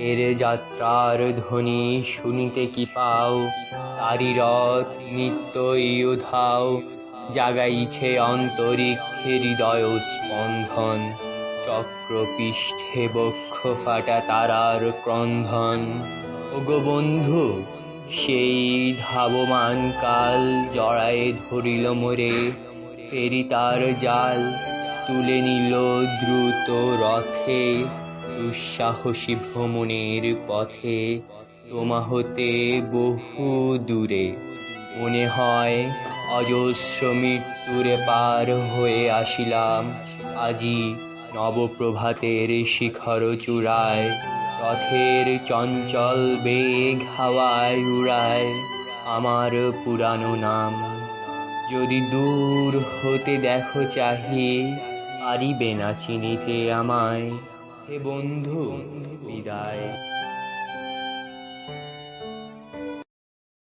এর যাত্রার ধ্বনি শুনিতে কি পাও, তারি রথ নিত্যই উধাও, জাগাইছে অন্তরিক্ষে হৃদয় স্পন্দন, চক্রপৃষ্ঠে বক্ষ ফাটা তারার ক্রন্দন। ওগো বন্ধু, সেই ধাবমান কাল জড়ায়ে ধরিল মোরে, ফেরি তার জাল তুলে নিল দ্রুত রথে, দুঃসাহসী ভ্রমণের পথে তোমা হতে বহু দূরে। মনে হয় অজস্র মৃত্যুরে পার হয়ে আসিলাম আজি নবপ্রভাতের শিখর চূড়ায়। রথের চঞ্চল বেগ হাওয়ায় উড়ায় আমার পুরানো নাম। যদি দূর হতে দেখো চাহি, পারিবে না চিনিতে আমায়। হে বন্ধু, বিদায়।